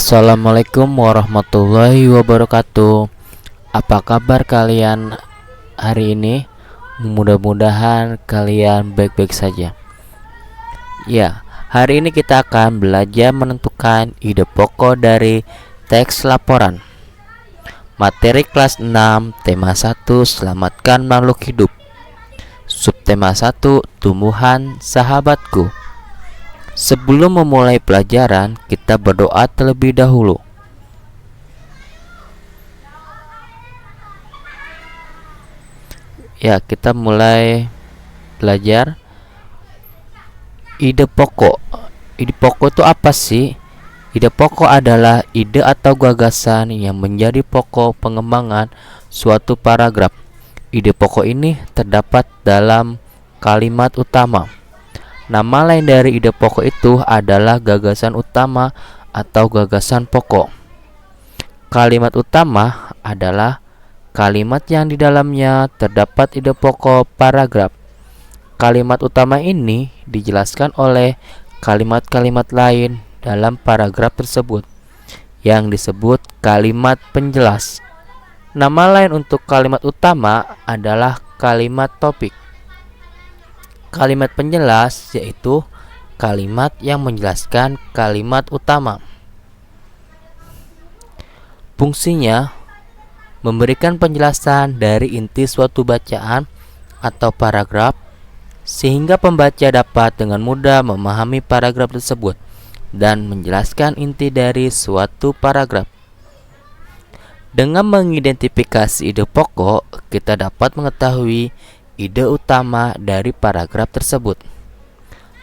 Assalamualaikum warahmatullahi wabarakatuh. Apa kabar kalian hari ini? Mudah-mudahan kalian baik-baik saja. Ya, hari ini kita akan belajar menentukan ide pokok dari teks laporan. Materi kelas 6, tema 1, selamatkan makhluk hidup. Subtema 1, tumbuhan sahabatku. Sebelum memulai pelajaran, kita berdoa terlebih dahulu. Ya, kita mulai belajar. Ide pokok. Ide pokok itu apa sih? Ide pokok adalah ide atau gagasan yang menjadi pokok pengembangan suatu paragraf. Ide pokok ini terdapat dalam kalimat utama. Nama lain dari ide pokok itu adalah gagasan utama atau gagasan pokok. Kalimat utama adalah kalimat yang di dalamnya terdapat ide pokok paragraf. Kalimat utama ini dijelaskan oleh kalimat-kalimat lain dalam paragraf tersebut yang disebut kalimat penjelas. Nama lain untuk kalimat utama adalah kalimat topik. Kalimat penjelas yaitu kalimat yang menjelaskan kalimat utama. Fungsinya memberikan penjelasan dari inti suatu bacaan atau paragraf sehingga pembaca dapat dengan mudah memahami paragraf tersebut dan menjelaskan inti dari suatu paragraf. Dengan mengidentifikasi ide pokok, kita dapat mengetahui ide utama dari paragraf tersebut.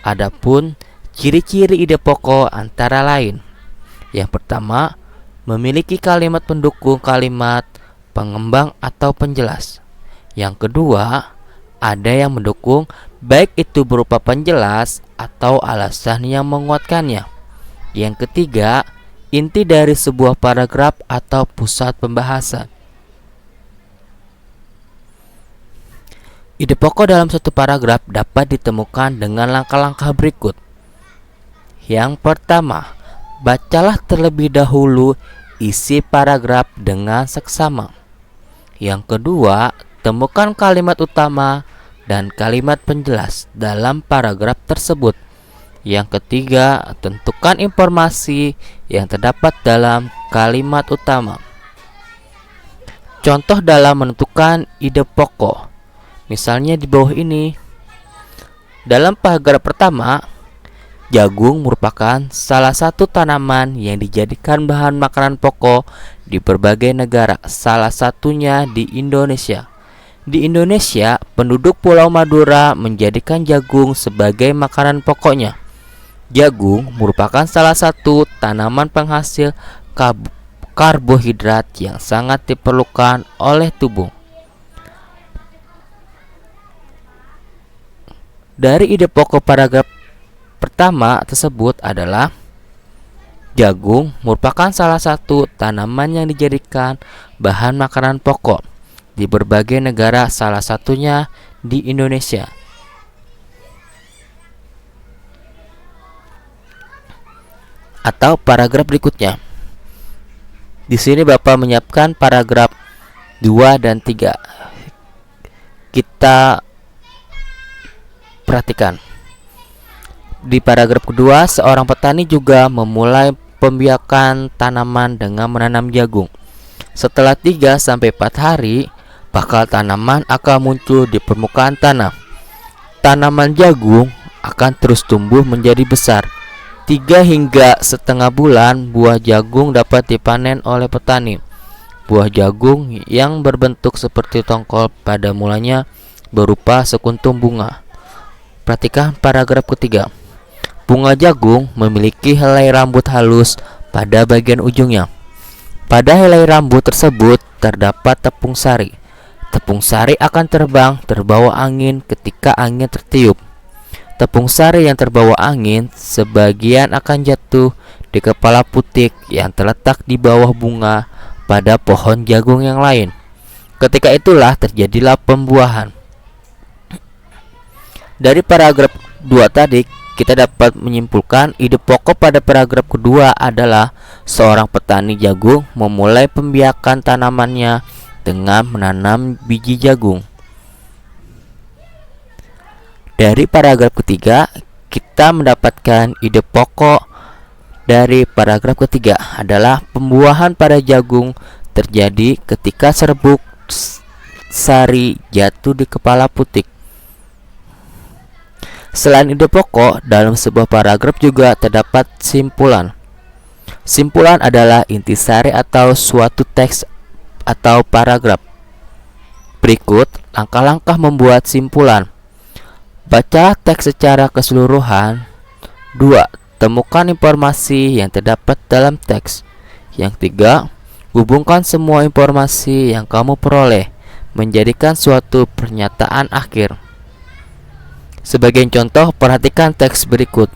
Adapun ciri-ciri ide pokok antara lain. Yang pertama, memiliki kalimat pendukung kalimat pengembang atau penjelas. Yang kedua, ada yang mendukung baik itu berupa penjelas atau alasan yang menguatkannya. Yang ketiga, inti dari sebuah paragraf atau pusat pembahasan. Ide pokok dalam satu paragraf dapat ditemukan dengan langkah-langkah berikut. Yang pertama, bacalah terlebih dahulu isi paragraf dengan seksama. Yang kedua, temukan kalimat utama dan kalimat penjelas dalam paragraf tersebut. Yang ketiga, tentukan informasi yang terdapat dalam kalimat utama. Contoh dalam menentukan ide pokok. Misalnya di bawah ini. Dalam paragraf pertama, jagung merupakan salah satu tanaman yang dijadikan bahan makanan pokok di berbagai negara, salah satunya di Indonesia. Di Indonesia, penduduk Pulau Madura menjadikan jagung sebagai makanan pokoknya. Jagung merupakan salah satu tanaman penghasil karbohidrat yang sangat diperlukan oleh tubuh. Dari ide pokok paragraf pertama tersebut adalah jagung merupakan salah satu tanaman yang dijadikan bahan makanan pokok di berbagai negara, salah satunya di Indonesia. Atau paragraf berikutnya. Di sini Bapak menyiapkan paragraf 2 dan 3. Kita perhatikan. Di paragraf kedua, seorang petani juga memulai pembiakan tanaman dengan menanam jagung. Setelah 3-4 hari, bakal tanaman akan muncul di permukaan tanah. Tanaman jagung akan terus tumbuh menjadi besar. 3 hingga setengah bulan, buah jagung dapat dipanen oleh petani. Buah jagung yang berbentuk seperti tongkol pada mulanya berupa sekuntum bunga. Perhatikan paragraf ketiga. Bunga jagung memiliki helai rambut halus pada bagian ujungnya. Pada helai rambut tersebut terdapat tepung sari. Tepung sari akan terbang terbawa angin ketika angin tertiup. Tepung sari yang terbawa angin sebagian akan jatuh di kepala putik yang terletak di bawah bunga pada pohon jagung yang lain. Ketika itulah terjadilah pembuahan. Dari paragraf 2 tadi kita dapat menyimpulkan ide pokok pada paragraf kedua adalah seorang petani jagung memulai pembiakan tanamannya dengan menanam biji jagung. Dari paragraf ketiga, kita mendapatkan ide pokok dari paragraf ketiga adalah pembuahan pada jagung terjadi ketika serbuk sari jatuh di kepala putik. Selain ide pokok, dalam sebuah paragraf juga terdapat simpulan. Simpulan adalah intisari atau suatu teks atau paragraf. Berikut langkah-langkah membuat simpulan. Baca teks secara keseluruhan. 2. Temukan informasi yang terdapat dalam teks. Yang 3. Hubungkan semua informasi yang kamu peroleh menjadikan suatu pernyataan akhir. Sebagai contoh, perhatikan teks berikut.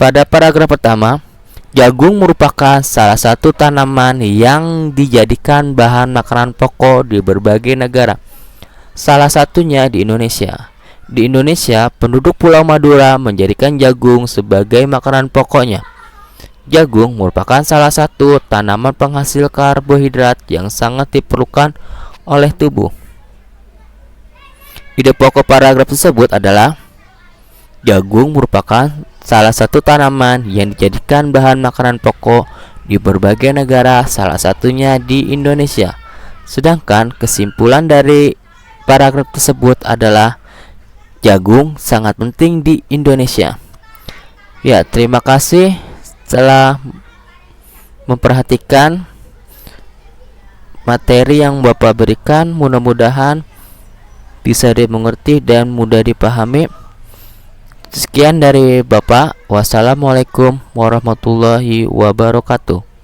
Pada paragraf pertama, jagung merupakan salah satu tanaman yang dijadikan bahan makanan pokok di berbagai negara. Salah satunya di Indonesia. Di Indonesia, penduduk Pulau Madura menjadikan jagung sebagai makanan pokoknya. Jagung merupakan salah satu tanaman penghasil karbohidrat yang sangat diperlukan oleh tubuh. Ide pokok paragraf tersebut adalah jagung merupakan salah satu tanaman yang dijadikan bahan makanan pokok di berbagai negara, salah satunya di Indonesia. Sedangkan kesimpulan dari paragraf tersebut adalah jagung sangat penting di Indonesia. Ya, terima kasih telah memperhatikan materi yang Bapak berikan. Mudah-mudahan bisa dimengerti dan mudah dipahami. Sekian dari Bapak. Wassalamualaikum warahmatullahi wabarakatuh.